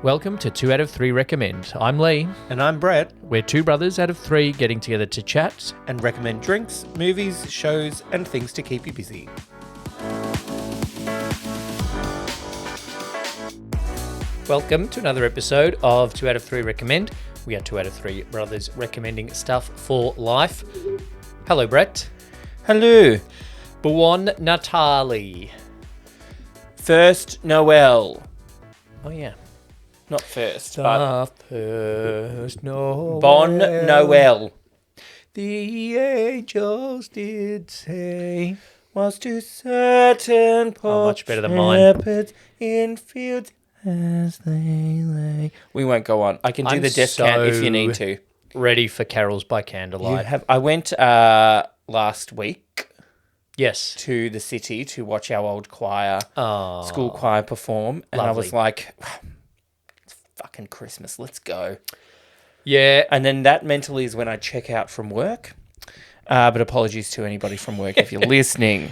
Welcome to 2 out of 3 Recommend. I'm Lee. And I'm Brett, We're two brothers out of 3 getting together to chat. and recommend drinks, movies, shows, and things to keep you busy. Welcome to another episode of 2 out of 3 Recommend. We are 2 out of 3 brothers recommending stuff for life. Hello, Brett. Hello. Buon Natale. First Noel. Oh, yeah. Not first, but First Noel. Bon Noel. The angels did say. Was to certain poor much better than mine. shepherds in fields as they lay. We won't go on. I can do I'm the death count if you so need to. Ready for carols by candlelight. I went last week Yes. to the city to watch our old choir, Oh, school choir perform, and I lovely. was like, it's fucking Christmas, let's go. yeah. And then that mentally is when I check out from work. But apologies to anybody from work if you're listening.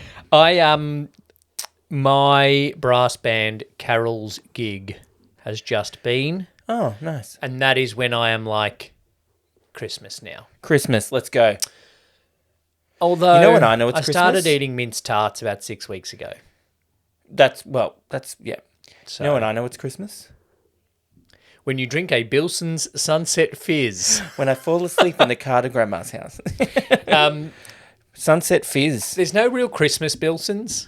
My brass band Carol's gig has just been, Oh, nice. and that is when I am like, Christmas now. Christmas, let's go. Although You know when I know it's I started Christmas? eating minced tarts about 6 weeks ago. That's, yeah. So You know when I know it's Christmas? when you drink a Bilson's Sunset Fizz, When I fall asleep in the car to Grandma's house. Sunset Fizz. there's no real Christmas Bilson's.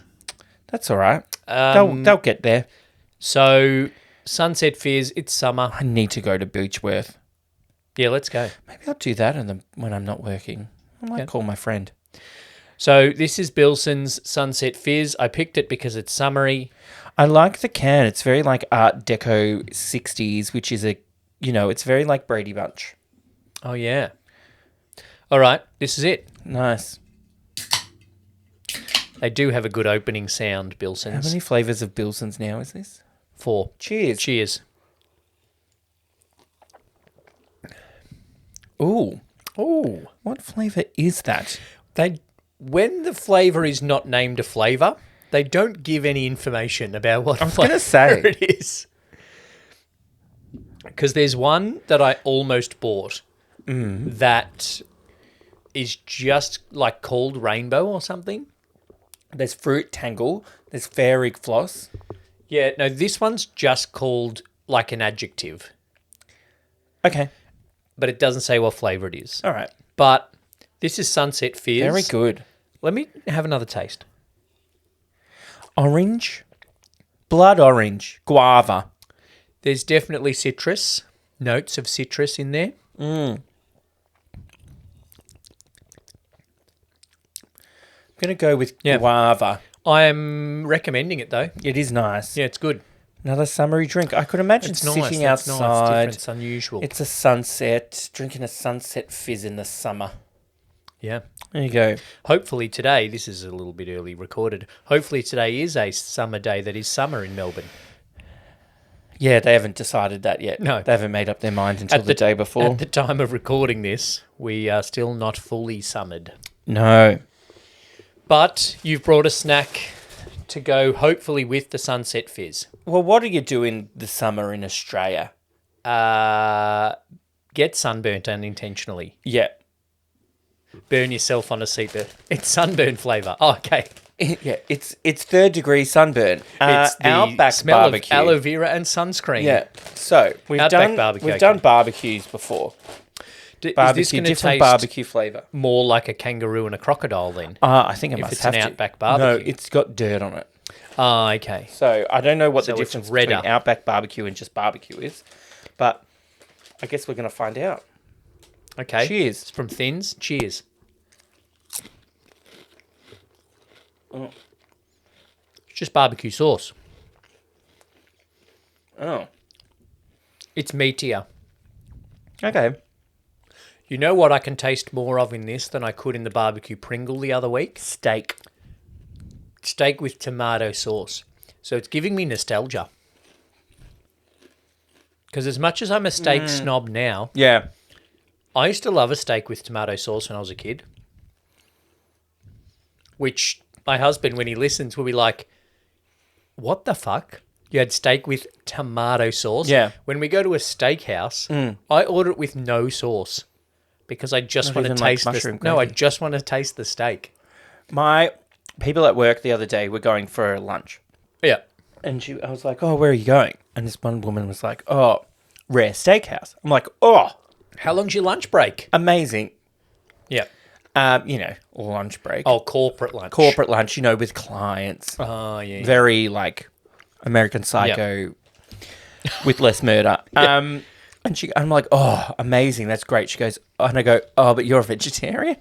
That's all right. They'll get there. So Sunset Fizz, it's summer. I need to go to Beechworth. Yeah, let's go. Maybe I'll do that when I'm not working. I might Yeah. call my friend. So this is Bilson's Sunset Fizz. I picked it because it's summery. I like the can. It's very like Art Deco 60s, which is it's very like Brady Bunch. Oh, yeah. All right, this is it. Nice. They do have a good opening sound, How Bilson's. many flavours of Bilson's now is this? 4. Cheers. Cheers. Ooh. Oh, What flavour is that? when the flavour is not named a flavour, they don't give any information about what gonna flavour say. it is. Because there's one that I almost bought that is just like called Rainbow or something. There's Fruit Tangle. There's Fairy Floss. Yeah, no, this one's just called like an adjective, Okay. but it doesn't say what flavour it is. All right. But this is Sunset Fizz. Very good. Let me have another taste. Orange. Blood orange. Guava. There's definitely citrus, notes of citrus in there. I'm going to go with Yeah. guava. I am recommending it though. It is nice. Yeah, it's good. Another summery drink. I could imagine It's nice. sitting That's nice. outside. Different. It's unusual. It's a sunset. Drinking a sunset fizz in the summer. Yeah. There you go. Hopefully today, this is a little bit early recorded. Hopefully today is a summer day that is summer in Melbourne. Yeah, they haven't decided that yet. No. They haven't made up their mind until the day before. At the time of recording this, we are still not fully summered. No. But you've brought a snack to go hopefully with the Sunset Fizz. Well, what do you do in the summer in Australia? Get sunburnt unintentionally. Yeah. Burn yourself on a seatbelt. It's sunburn flavour. Oh, okay. Yeah, it's third degree sunburn. It's the Outback smell barbecue. of aloe vera and sunscreen. Yeah. So we've Outback done barbecue, we've okay. done barbecues before. Is this Barbecue, going to different taste barbecue flavour. more like a kangaroo and a crocodile then? I think I If must it's have an to. Outback barbecue. No, it's got dirt on it. Oh, okay. So I don't know what So the it's difference redder. between Outback barbecue and just barbecue is, but I guess we're going to find out. Okay. Cheers. It's from Thins. Cheers. Oh. It's just barbecue sauce. Oh, It's meatier. okay. You know what I can taste more of in this than I could in the barbecue Pringle the other week? Steak. Steak with tomato sauce. So it's giving me nostalgia. Because as much as I'm a steak snob now, Yeah. I used to love a steak with tomato sauce when I was a kid. Which my husband, when he listens, will be like, what the fuck? You had steak with tomato sauce. Yeah. When we go to a steakhouse, I order it with no sauce because I just want to even like taste the mushroom No, I gravy? just want to taste the steak. My people at work the other day were going for lunch. Yeah. And I was like, oh, where are you going? And this one woman was like, oh, Rare Steakhouse. I'm like, oh, How long's your lunch break? amazing. Yeah. Lunch break. Oh, corporate lunch. Corporate lunch, with clients. Oh, yeah. Very like American Psycho with less murder. And I'm like, oh, amazing. That's great. She goes, and I go, oh, but you're a vegetarian?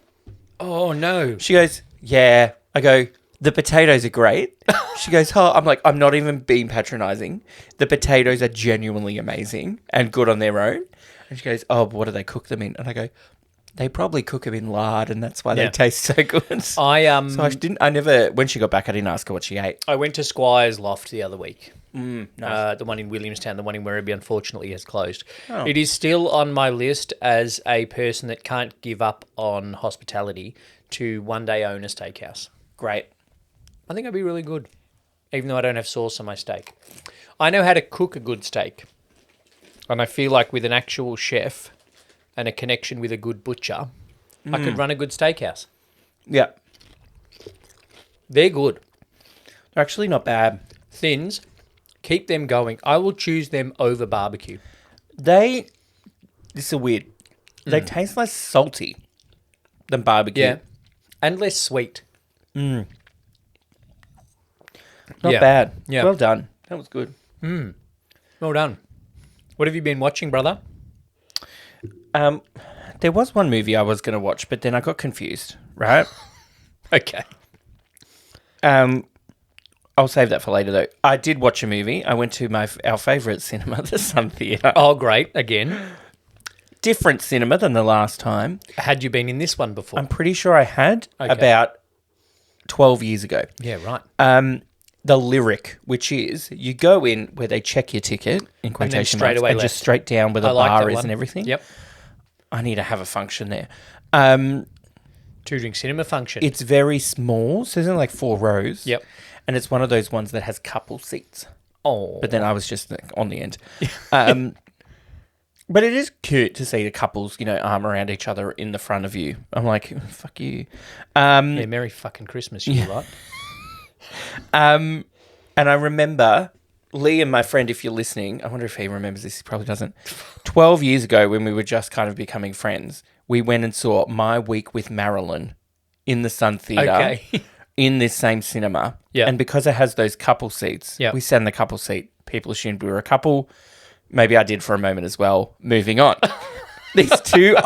Oh, no. She goes, yeah. I go, the potatoes are great. She goes, oh, I'm like, I'm not even being patronizing. The potatoes are genuinely amazing and good on their own. And she goes, oh, but what do they cook them in? And I go, they probably cook them in lard and that's why they taste so good. So I never, when she got back, I didn't ask her what she ate. I went to Squire's Loft the other week. Nice. The one in Williamstown, the one in Werribee, unfortunately has closed. Oh. It is still on my list as a person that can't give up on hospitality to one day own a steakhouse. Great. I think I'd be really good, even though I don't have sauce on my steak. I know how to cook a good steak. And I feel like with an actual chef and a connection with a good butcher, I could run a good steakhouse. Yeah. They're good. They're actually not bad. Thins, keep them going. I will choose them over barbecue. This is weird. They taste less salty than barbecue. Yeah. And less sweet. Not Yeah. bad. Yeah. Well done. That was good. Well done. What have you been watching, brother? There was one movie I was going to watch, but then I got confused, right? Okay. I'll save that for later, though. I did watch a movie. I went to our favourite cinema, the Sun Theatre. Oh, great. Again. Different cinema than the last time. Had you been in this one before? I'm pretty sure I had Okay. about 12 years ago. Yeah, right. The Lyric, which is you go in where they check your ticket, in quotation straight marks, away and left. just straight down where the I like bar that is one. and everything. Yep. I need to have a function there. Two-drink cinema function. It's very small, so there's only like 4 rows. Yep. And it's one of those ones that has couple seats. Oh. But then I was just like, on the end. But it is cute to see the couples, arm around each other in the front of you. I'm like, fuck you. Yeah, Merry fucking Christmas, you right? And I remember Liam, my friend, if you're listening, I wonder if he remembers this. He probably doesn't. 12 years ago, when we were just kind of becoming friends, we went and saw My Week with Marilyn in the Sun Theatre. Okay. In this same cinema. Yeah. And because it has those couple seats, Yeah. we sat in the couple seat. People assumed we were a couple. Maybe I did for a moment as well. Moving on. These two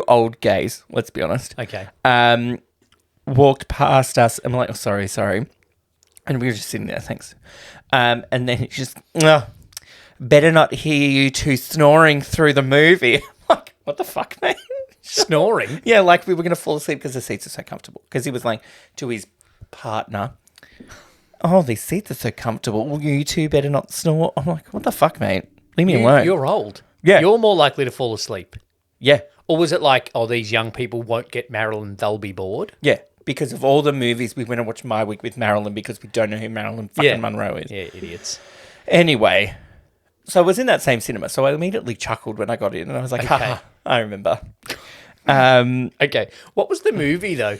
old gays, let's be honest. Okay. Walked past us and we're like, oh, sorry. And we were just sitting there, thanks. And then he just, better not hear you two snoring through the movie. I'm like, what the fuck, mate? Snoring? Yeah, like we were going to fall asleep because the seats are so comfortable. Because he was like to his partner, oh, these seats are so comfortable. Well, you two better not snore. I'm like, what the fuck, mate? Leave me alone. You're old. Yeah. You're more likely to fall asleep. Yeah. Or was it like, oh, these young people won't get Marilyn, they'll be bored? Yeah. Because of all the movies, we went and watched My Week with Marilyn because we don't know who Marilyn fucking Monroe is. Yeah, idiots. Anyway, so I was in that same cinema. So I immediately chuckled when I got in and I was like, Okay. haha, I remember. Okay. What was the movie, though?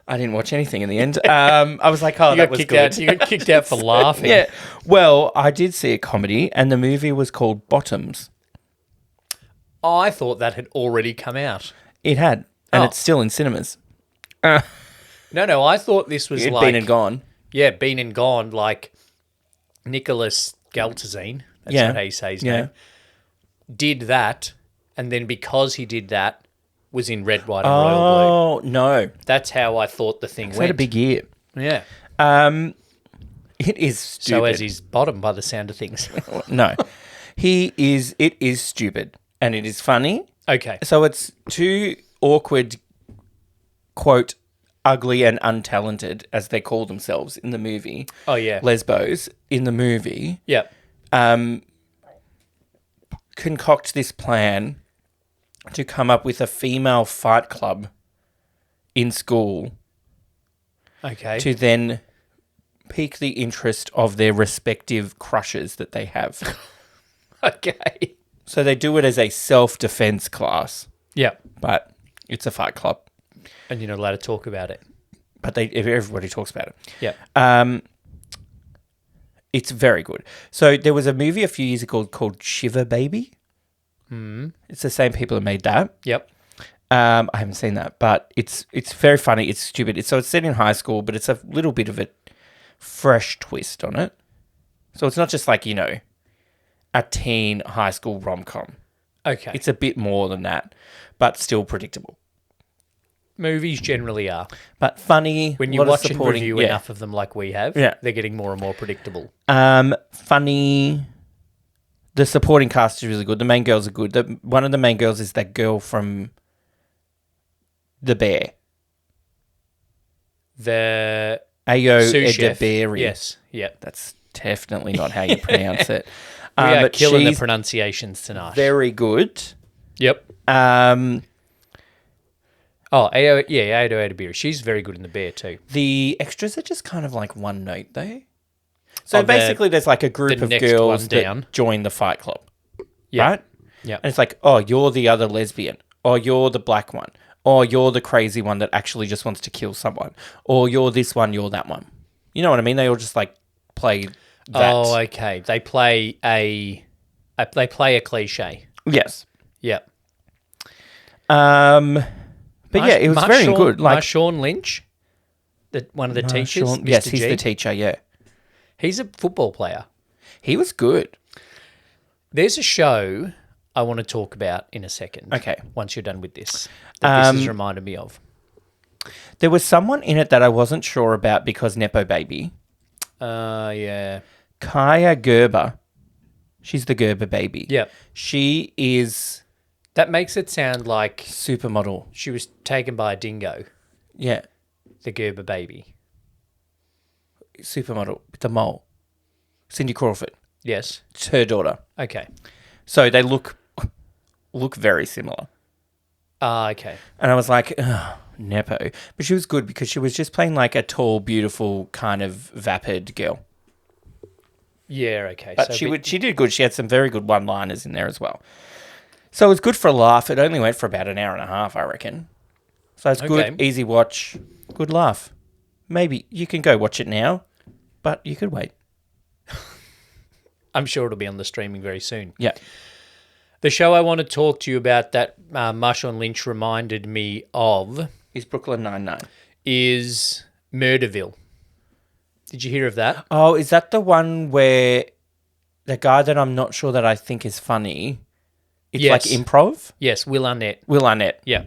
I didn't watch anything in the end. I was like, oh, that was good. You got kicked out for laughing. Yeah. Well, I did see a comedy and the movie was called Bottoms. I thought that had already come out. It had. And Oh. it's still in cinemas. No, I thought this was It'd like... been and gone. Yeah, been and gone, like Nicholas Galtazine, that's Yeah. not how you say his Yeah. name, did that, and then because he did that, was in Red, White, and Royal Oh, no. Blue. That's how I thought the thing It's went. had a big year. Yeah. It is stupid. So as his bottom, by the sound of things. No. It is stupid. And it is funny. Okay. So it's two awkward, quote, ugly and untalented, as they call themselves in the movie. Oh, yeah. Lesbos in the movie. Yeah. Concoct this plan to come up with a female fight club in school Okay. to then pique the interest of their respective crushes that they have. Okay. So they do it as a self-defense class, Yeah. but it's a fight club. And you're not allowed to talk about it. But everybody talks about it. Yeah. It's very good. So there was a movie a few years ago called Shiver Baby. It's the same people who made that. Yep. I haven't seen that, but it's very funny. It's stupid. It's set in high school, but it's a little bit of a fresh twist on it. So it's not just like, a teen high school rom-com. Okay. It's a bit more than that, but still predictable. Movies generally are. But funny. When you lot of watch and supporting- review enough of them like we have, Yeah. they're getting more and more predictable. Funny. The supporting cast is really good. The main girls are good. One of the main girls is that girl from The Bear. The Ayo sous chef. Edebiri. Yes. Yeah. That's definitely not how you pronounce it. We are but killing the she's pronunciations tonight. very good. Yep. Um, Ayo Edebiri. She's very good in The Bear too. the extras are just kind of like one note, though. So Oh, basically, there's like a group the of next girls one that down. join the fight club, Yeah. right? Yeah. And it's like, oh, you're the other lesbian, or you're the black one, or you're the crazy one that actually just wants to kill someone, or you're this one, you're that one. You know what I mean? They all just like play that. Oh, okay. They play a cliche. Yes. Yep. But yeah, it was very good. Like Marshawn Lynch, one of the teachers. Sean, Mr. yes, he's G. the teacher. Yeah, He's a football player. he was good. There's a show I want to talk about in a second. Okay. Once you're done with this, that this has reminded me of. There was someone in it that I wasn't sure about because Nepo Baby. Yeah. Kaya Gerber. She's the Gerber baby. Yep. She is That makes it sound like supermodel. she was taken by a dingo, Yeah. the Gerber baby. Supermodel with the mole. Cindy Crawford. Yes. It's her daughter. Okay. So they look very similar. Okay. And I was like, ugh, Nepo. But she was good because she was just playing like a tall, beautiful, kind of vapid girl. Yeah, okay. But she did good. She had some very good one-liners in there as well. So it was good for a laugh. It only went for about an hour and a half, I reckon. So it's good, Okay. easy watch, good laugh. Maybe you can go watch it now, but you could wait. I'm sure it'll be on the streaming very soon. Yeah. The show I want to talk to you about that Marshawn Lynch reminded me of Is Brooklyn Nine-Nine. is Murderville. Did you hear of that? Oh, is that the one where the guy that I'm not sure that I think is funny, it's Yes. like improv? Yes, Will Arnett. Will Arnett. Yeah.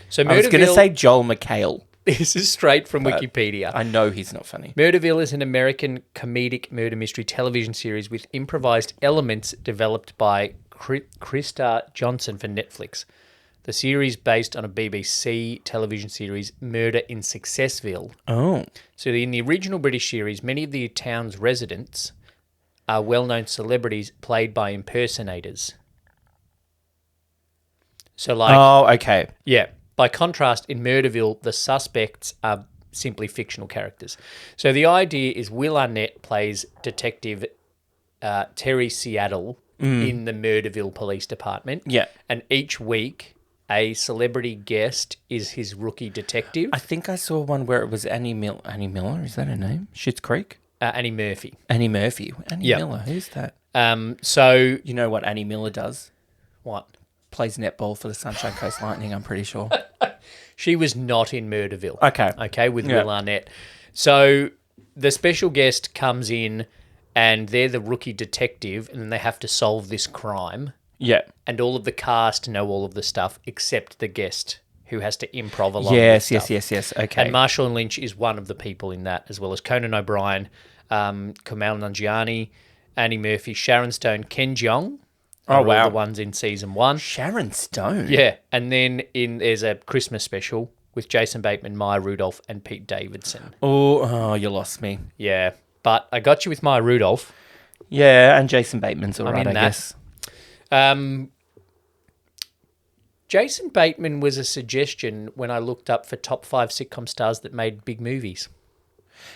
So I was going to Murderville, say Joel McHale. this is straight from Wikipedia. I know he's not funny. Murderville is an American comedic murder mystery television series with improvised elements developed by Krista Johnson for Netflix. The series based on a BBC television series, Murder in Successville. Oh. So in the original British series, many of the town's residents are well-known celebrities played by impersonators. So like, Oh, okay. yeah. By contrast, in Murderville, the suspects are simply fictional characters. So the idea is Will Arnett plays Detective Terry Seattle in the Murderville Police Department. Yeah. And each week, a celebrity guest is his rookie detective, I think I saw one where it was Annie Miller, is that her name? Schitt's Creek? Annie Murphy. Annie Murphy. Annie Yeah. Miller, who's that? So You know what Annie Miller does? what? Plays netball for the Sunshine Coast Lightning, I'm pretty sure. She was not in Murderville. Okay. Okay, with Yeah. Will Arnett. So the special guest comes in and they're the rookie detective and then they have to solve this crime. Yeah. And all of the cast know all of the stuff except the guest who has to improv along Yes, with yes, stuff. yes. Okay. And Marshawn Lynch is one of the people in that, as well as Conan O'Brien, Kumail Nanjiani, Annie Murphy, Sharon Stone, Ken Jeong. Oh, are wow. all the ones in season 1. Sharon Stone. Yeah, and then there's a Christmas special with Jason Bateman, Maya Rudolph, and Pete Davidson. Oh, you lost me. Yeah, but I got you with Maya Rudolph. Yeah, and Jason Bateman's all I'm right, in I that. guess. Jason Bateman was a suggestion when I looked up for top 5 sitcom stars that made big movies.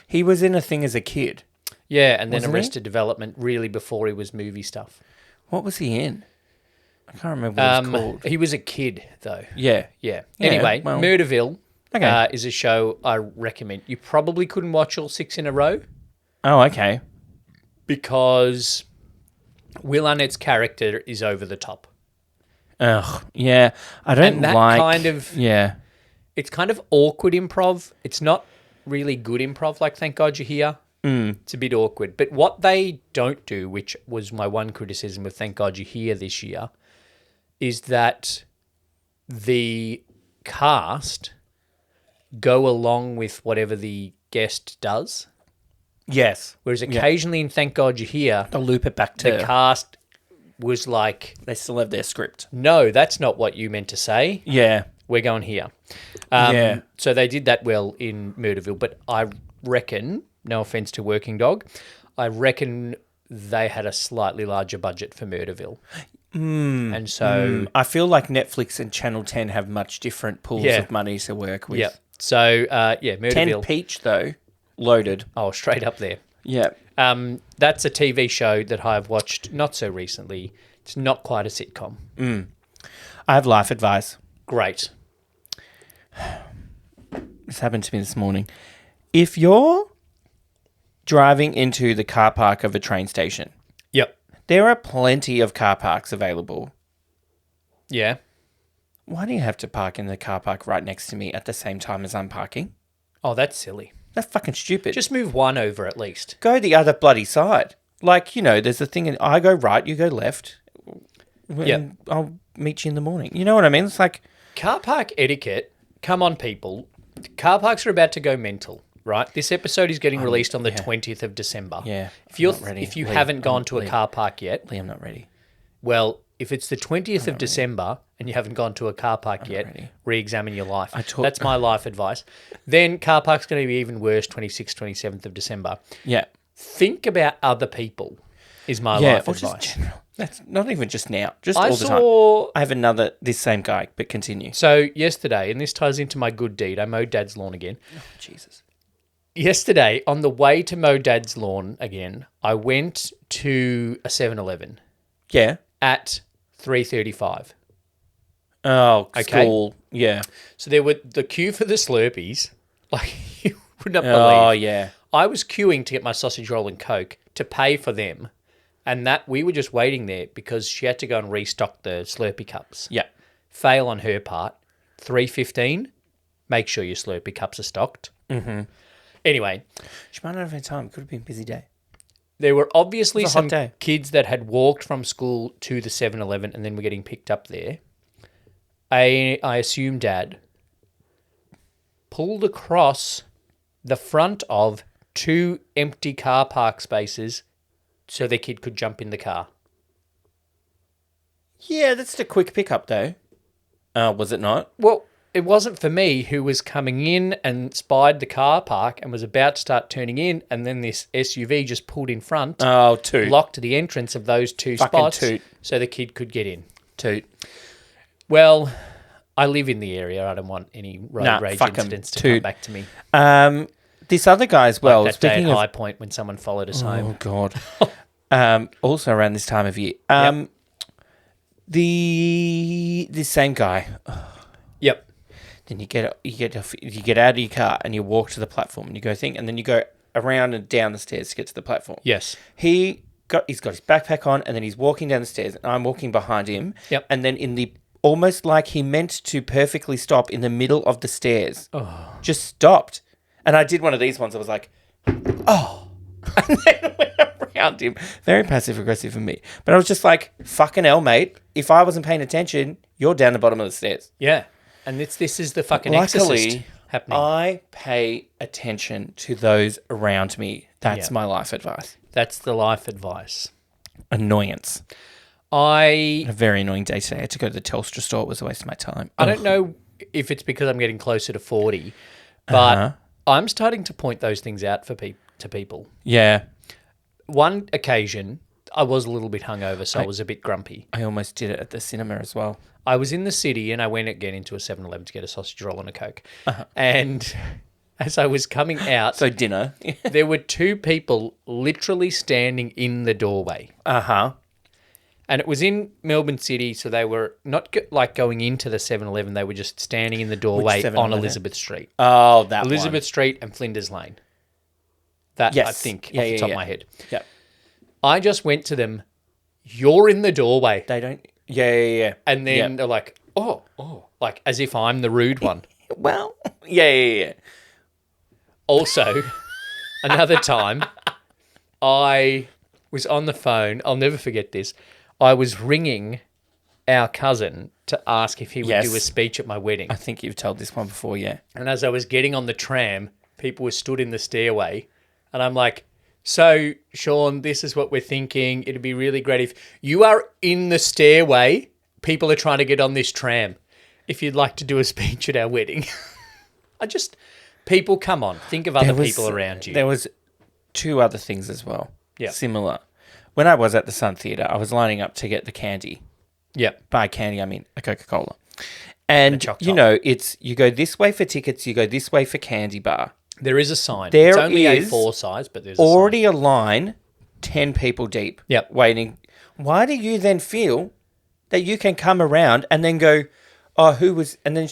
He was in a thing as a kid. Yeah, and then Wasn't he? Arrested Development really before he was movie stuff. What was he in? I can't remember what it was called. He was a kid, though. Yeah. Yeah. Yeah, Anyway, well- Murderville Okay. is a show I recommend. You probably couldn't watch all 6 in a row Oh, okay. because Will Arnett's character is over the top. Ugh. Yeah. I don't And that like... kind of- Yeah. It's kind of awkward improv. It's not really good improv, like Thank God You're Here. It's a bit awkward. But what they don't do, which was my one criticism of Thank God You're Here this year, is that the cast go along with whatever the guest does. Yes. Whereas occasionally in Thank God You're Here, They'll loop it back to... the cast was like, They still have their script. no, that's not what you meant to say. Yeah. We're going here. Yeah. So they did that well in Murderville, but I reckon, no offense to Working Dog, I reckon they had a slightly larger budget for Murderville. And so, I feel like Netflix and Channel 10 have much different pools Yeah. of money to work with. yeah. So, 10 10 Murderville. Peach, though, loaded. Oh, straight up there. Yeah. That's a TV show that I've watched not so recently. It's not quite a sitcom. I have life advice. Great. This happened to me this morning. If you're driving into the car park of a train station, Yep. there are plenty of car parks available. Yeah. Why do you have to park in the car park right next to me at the same time as I'm parking? Oh, that's silly. That's fucking stupid. Just move one over at least. go the other bloody side. Like, you know, there's a thing, I go right, you go left. Yep. And I'll meet you in the morning. You know what I mean? It's like, Car park etiquette. Come on, people. Car parks are about to go mental, right? This episode is getting released on the 20th of December. Yeah, If you're I'm not ready. if you Lee, haven't gone to a Lee. car park yet, Lee, I'm not ready. well, if it's the 20th of December and you haven't gone to a car park yet, ready. re-examine your life. talk- That's my life advice. Then car park's going to be even worse 26th, 27th of December. Yeah. Think about other people is my Yeah, life or advice. just general. That's not even just now. Just I all the time. saw I have another, this same guy, but continue. so yesterday, and this ties into my good deed. I mowed Dad's lawn again. Jesus. Yesterday, on the way to mow Dad's lawn again, I went to a 7-Eleven Yeah. at 3:35. Oh, Okay. school. Yeah. So there were the queue for the Slurpees. Like, you would not believe. Oh, yeah. I was queuing to get my sausage roll and Coke to pay for them. And that we were just waiting there because she had to go and restock the Slurpee cups. Yeah. Fail on her part. 3:15, make sure your Slurpee cups are stocked. Mm-hmm. Anyway, She might not have had time. Could have been a busy day. there were obviously It was a hot some day. kids that had walked from school to the 7-Eleven and then were getting picked up there. I assume Dad pulled across the front of 2 empty car park spaces so their kid could jump in the car. Yeah, that's the quick pickup, though. Was it not? Well, it wasn't for me who was coming in and spied the car park and was about to start turning in, and then this SUV just pulled in front, Oh, toot. blocked the entrance of those 2 Fucking spots toot. so the kid could get in. Toot. Well, I live in the area. I don't want any road Nah, rage fuck 'em. incidents to Toot. come back to me. This other guy as well. That day at Speaking of, High Point when someone followed us oh home. god. Also around this time of year. This same guy. Yep. Then you get out of your car and you walk to the platform and you go and then you go around and down the stairs to get to the platform. Yes. He's got his backpack on and then he's walking down the stairs and I'm walking behind him. Yep. And then almost like he meant to perfectly stop in the middle of the stairs. Oh. Just stopped. And I did one of these ones. I was like, oh. And then went around him. Very passive aggressive for me. But I was just like, fucking hell, mate. If I wasn't paying attention, you're down the bottom of the stairs. Yeah. And this is the fucking Exorcist happening. I pay attention to those around me. That's Yeah. my life advice. That's the life advice. Annoyance. I A very annoying day today. I had to go to the Telstra store. It was a waste of my time. don't know if it's because I'm getting closer to 40, but Uh-huh. I'm starting to point those things out for to people. Yeah. One occasion, I was a little bit hungover, so I was a bit grumpy. I almost did it at the cinema as well. I was in the city and I went again into a 7-Eleven to get a sausage roll and a Coke. Uh-huh. And as I was coming out, So dinner. there were two people literally standing in the doorway. Uh-huh. And it was in Melbourne City, so they were not like going into the 7-Eleven. They were just standing in the doorway 7-Eleven? on Elizabeth Street. Oh, that Elizabeth Street and Flinders Lane. That, Yes. I think, Yeah, off the yeah, top yeah. of my head. Yeah. I just went to them, you're in the doorway. They don't... Yeah. And then Yep. they're like, oh, like as if I'm the rude one. Well, yeah. Also, another time, I was on the phone. I'll never forget this. I was ringing our cousin to ask if he would Yes. do a speech at my wedding. I think you've told this one before, yeah. And as I was getting on the tram, people were stood in the stairway. And I'm like, so, Sean, this is what we're thinking. It'd be really great if you are in the stairway. People are trying to get on this tram. If you'd like to do a speech at our wedding. People, come on. Think of other people around you. There was two other things as well. Yeah. Similar. When I was at the Sun Theatre, I was lining up to get the candy. Yep. By candy, I mean a Coca-Cola. And, Choc you Top. know, it's you go this way for tickets, you go this way for candy bar. There is a sign. There it's only is A4 size, but there's a sign. Already a line, 10 people deep, Yep. waiting. Why do you then feel that you can come around and then go, oh, who was... And then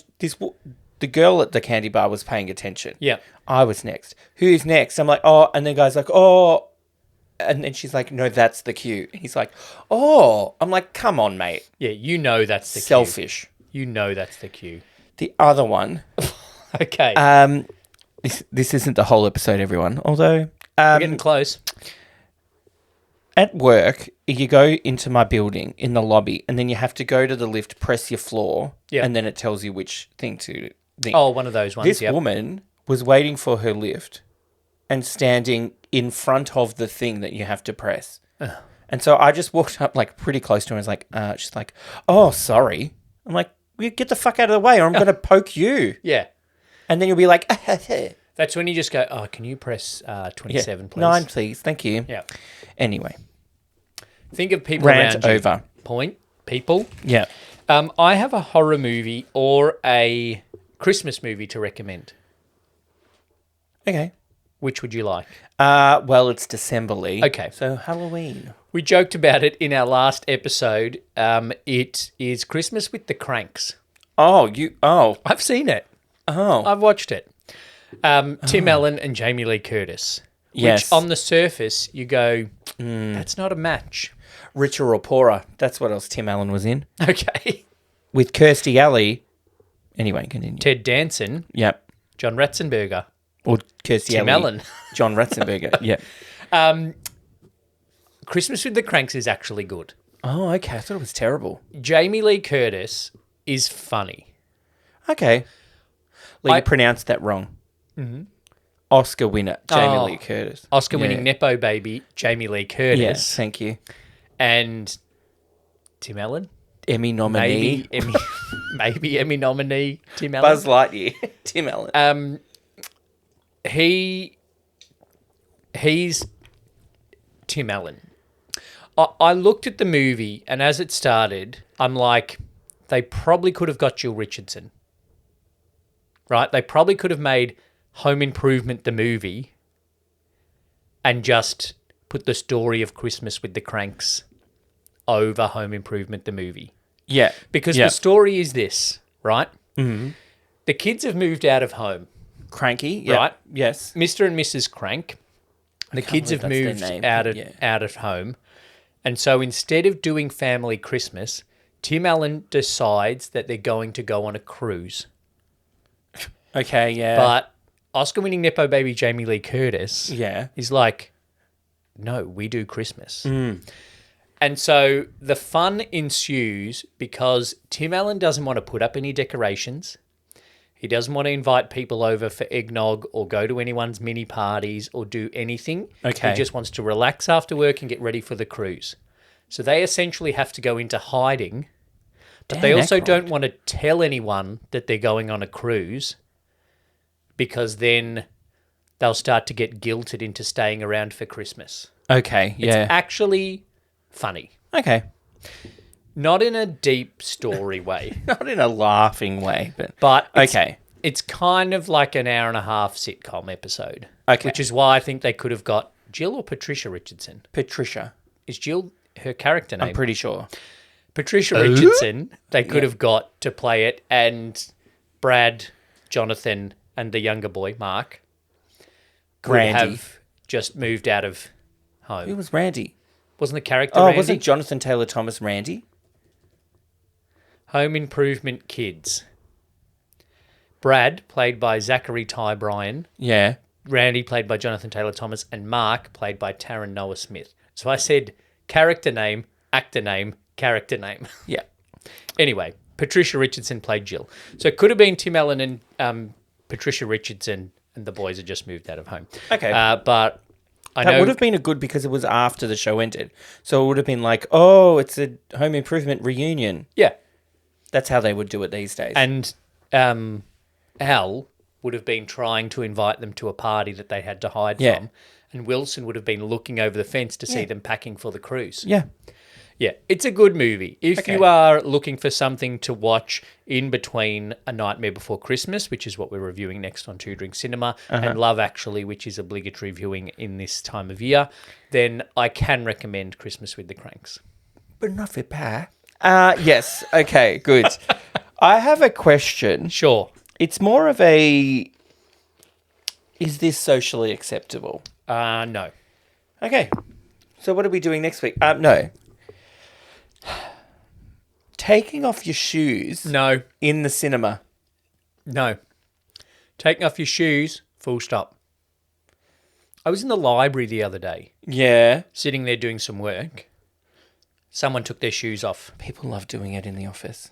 the girl at the candy bar was paying attention. Yeah. I was next. Who's next? I'm like, oh, and the guy's like, oh... And then she's like, no, that's the queue. And he's like, oh. I'm like, come on, mate. Yeah, you know that's the Selfish. queue. You know that's the queue. The other one... Okay. This isn't the whole episode, everyone. Although... We're getting close. At work, you go into my building in the lobby, and then you have to go to the lift, press your floor, Yeah. and then it tells you which thing to... Oh, one of those ones. This yep. woman was waiting for her lift and standing in front of the thing that you have to press. And so I just walked up like pretty close to her and was like, she's like, oh, sorry. I'm like, well, get the fuck out of the way or I'm going to poke you. Yeah. And then you'll be like, That's when you just go, oh, can you press 27, please? 9, please. Thank you. Yeah. Anyway, Think of people rant around you. over. Point. People. Yeah. I have a horror movie or a Christmas movie to recommend. Okay. Which would you like? Well, it's December-ly. Okay. So Halloween. We joked about it in our last episode. It is Christmas with the Cranks. Oh. I've seen it. Oh. I've watched it. Tim Allen and Jamie Lee Curtis. Yes. Which on the surface, you go, that's not a match. Richer or Poorer. That's what else Tim Allen was in. Okay. With Kirstie Alley. Anyway, continue. Ted Danson, Yep. John Ratzenberger, Or Kirstie Tim Alley. Allen. John Ratzenberger. Yeah. Christmas with the Cranks is actually good. Oh, okay. I thought it was terrible. Jamie Lee Curtis is funny. Okay. Well, I- you pronounced that wrong. Mm-hmm. Oscar winner, Jamie Oh. Lee Curtis. Oscar-winning Yeah. Nepo baby, Jamie Lee Curtis. Yes, thank you. And Tim Allen? Emmy nominee. Maybe Emmy nominee, Tim Allen. Buzz Lightyear. Tim Allen. He's Tim Allen. I looked at the movie, and as it started, I'm like, they probably could have got Jill Richardson. Right? They probably could have made Home Improvement the movie and just put the story of Christmas with the Cranks over Home Improvement the movie. Yeah. Because Yeah. the story is this, right? Mm-hmm. The kids have moved out of home. Cranky. Yeah. Right. Yes. Mr. and Mrs. Crank. The kids have believe that's moved their name, out of home. And so instead of doing family Christmas, Tim Allen decides that they're going to go on a cruise. Okay, yeah. But Oscar-winning Nepo baby Jamie Lee Curtis Yeah. is like, no, we do Christmas. And so the fun ensues because Tim Allen doesn't want to put up any decorations. He doesn't want to invite people over for eggnog or go to anyone's mini parties or do anything. Okay. He just wants to relax after work and get ready for the cruise. So they essentially have to go into hiding, but they Dan also Aykroyd. don't want to tell anyone that they're going on a cruise because then they'll start to get guilted into staying around for Christmas. Okay, yeah. It's actually funny. Okay. Not in a deep story way, Not in a laughing way, but... but Okay. It's kind of like an hour and a half sitcom episode. Okay. Which is why I think they could have got Jill or Patricia Richardson. Patricia. Is Jill her character name? I'm pretty sure. Patricia Richardson, they could have got to play it, and Brad, Jonathan, and the younger boy, Mark, could Randy. have just moved out of Who home. was Randy? Wasn't the character Oh, Randy? wasn't Jonathan Taylor Thomas Randy? Home Improvement Kids. Brad, played by Zachary Ty Bryan. Yeah. Randy, played by Jonathan Taylor Thomas. And Mark, played by Taron Noah Smith. So I said character name, actor name, character name. Yeah. Anyway, Patricia Richardson played Jill. So it could have been Tim Allen and Patricia Richardson, and the boys had just moved out of home. Okay. But I That know... would have been a good because it was after the show ended. So it would have been like, oh, it's a Home Improvement reunion. Yeah. That's how they would do it these days. And Al would have been trying to invite them to a party that they had to hide Yeah. from. And Wilson would have been looking over the fence to see them packing for the cruise. yeah. Yeah, it's a good movie. If Okay. you are looking for something to watch in between A Nightmare Before Christmas, which is what we're reviewing next on Two Drink Cinema, and Love Actually, which is obligatory viewing in this time of year, then I can recommend Christmas with the Cranks. But not for pie. Yes. Okay, good. I have a question. Sure. It's more of a, is this socially acceptable? No. Okay. So what are we doing next week? No. Taking off your shoes No. in the cinema. No. Taking off your shoes, full stop. I was in the library the other day, Yeah. sitting there doing some work. Someone took their shoes off. People love doing it in the office.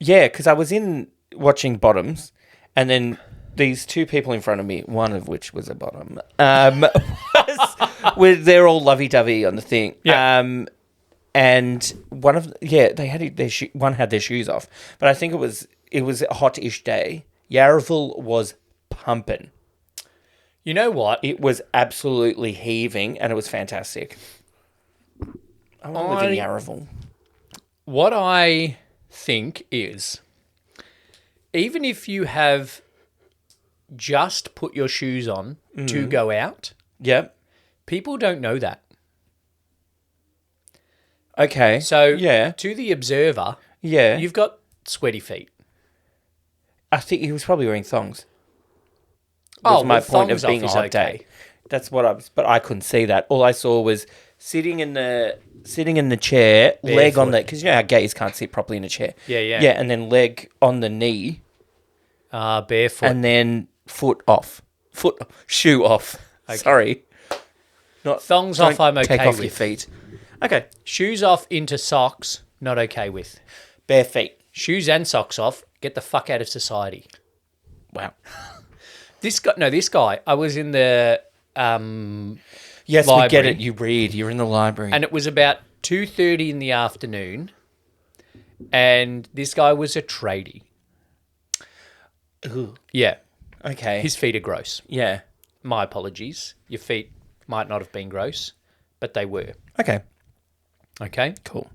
Yeah, because I was in watching Bottoms, and then these two people in front of me, one of which was a bottom, they're all lovey-dovey on the thing. Yeah. And one of they had one had their shoes off, but I think it was a hot-ish day. Yarraville was pumping. You know what? It was absolutely heaving, and it was fantastic. I want to live in Yarraville. What I think is, even if you have just put your shoes on to go out, Yep. people don't know that. Okay. So, yeah. to the observer, Yeah. you've got sweaty feet. I think he was probably wearing thongs. Oh, Was my well, point of thongs being a off is hot okay. day. That's what I was, but I couldn't see that. All I saw was sitting in the chair, leg on Barefoot. the, because you know how gays can't sit properly in a chair. Yeah, yeah. Yeah, and then leg on the knee, Barefoot. and then shoe off. Sorry, not Thongs don't off, I'm okay Take off with. your feet. Okay, Shoes off into socks, not okay with. bare feet. Shoes and socks off, get the fuck out of society. Wow. This guy, I was in the, Yes, we get Library. it. You read. You're in the library. and it was about 2:30 in the afternoon, and this guy was a tradie. Ooh. Yeah, Okay. his feet are gross. yeah. My apologies. Your feet might not have been gross, but they were. Okay. Okay? Cool.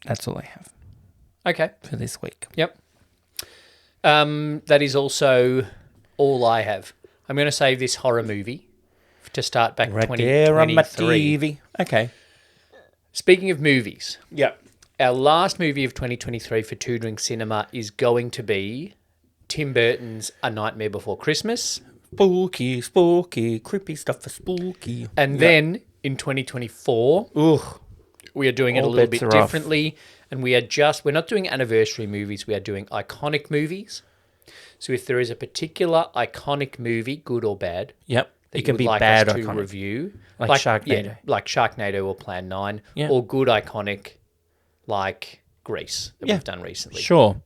That's all I have Okay. for this week. Yep. That is also all I have. I'm going to save this horror movie to start back Right there on my 2023. TV. Okay. Speaking of movies, Yeah. our last movie of 2023 for Two Drink Cinema is going to be Tim Burton's A Nightmare Before Christmas. Spooky, spooky, creepy stuff for spooky. And then in 2024, Ugh. we are doing it a All little bets bit are off. differently. And we're not doing anniversary movies, we are doing iconic movies. So if there is a particular iconic movie, good or bad, Yep. that It can you would be like bad us to iconic. review, Like Sharknado. yeah, like Sharknado or Plan 9, Yeah. or good iconic like Grease that Yeah. we've done recently. Sure.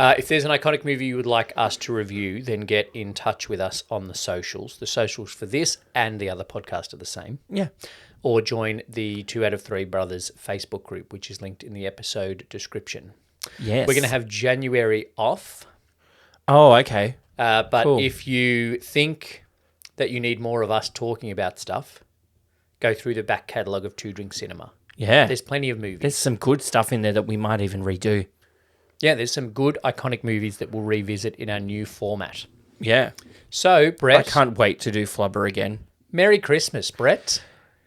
If there's an iconic movie you would like us to review, then get in touch with us on the socials. The socials for this and the other podcast are the same. Yeah. Or join the 2 out of 3 Brothers Facebook group, which is linked in the episode description. Yes. We're going to have January off. Oh, okay. But Cool. if you think that you need more of us talking about stuff, go through the back catalogue of Two Drink Cinema. Yeah. There's plenty of movies. There's some good stuff in there that we might even redo. Yeah, there's some good iconic movies that we'll revisit in our new format. Yeah. So, Brett, I can't wait to do Flubber again. Merry Christmas, Brett.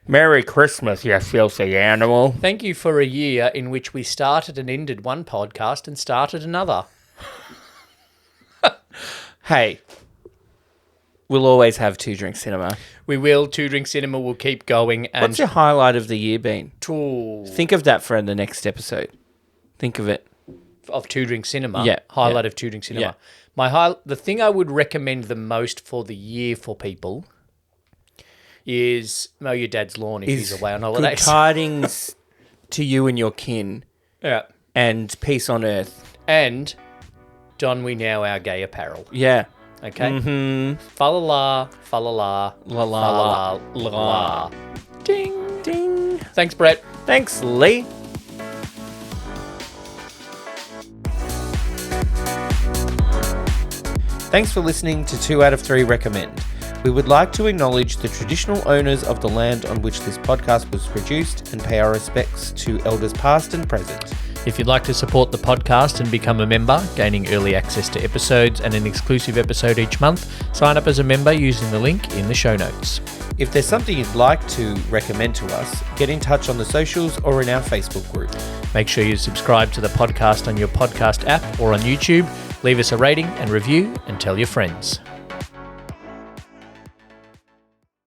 Merry Christmas, you filthy animal. Thank you for a year in which we started and ended one podcast and started another. Hey, we'll always have Two Drink Cinema. We will. Two Drink Cinema will keep going. And What's your highlight of the year been? Ooh, Think of that for the next episode. Think of it. of Two Drink Cinema. Yeah, Highlight yeah. of Two Drink Cinema. Yeah. The thing I would recommend the most for the year for people is mow your dad's lawn if he's away on good holidays. tidings to you and your kin, Yeah. and peace on earth. And don we now our gay apparel. Yeah. Okay? Mm-hmm. Fa-la-la, fa-la-la, La la la la. Ding. Ding. Thanks, Brett. Thanks, Lee. Thanks for listening to 2 out of 3 Recommend. We would like to acknowledge the traditional owners of the land on which this podcast was produced and pay our respects to elders past and present. If you'd like to support the podcast and become a member, gaining early access to episodes and an exclusive episode each month, sign up as a member using the link in the show notes. If there's something you'd like to recommend to us, get in touch on the socials or in our Facebook group. Make sure you subscribe to the podcast on your podcast app or on YouTube. Leave us a rating and review and tell your friends.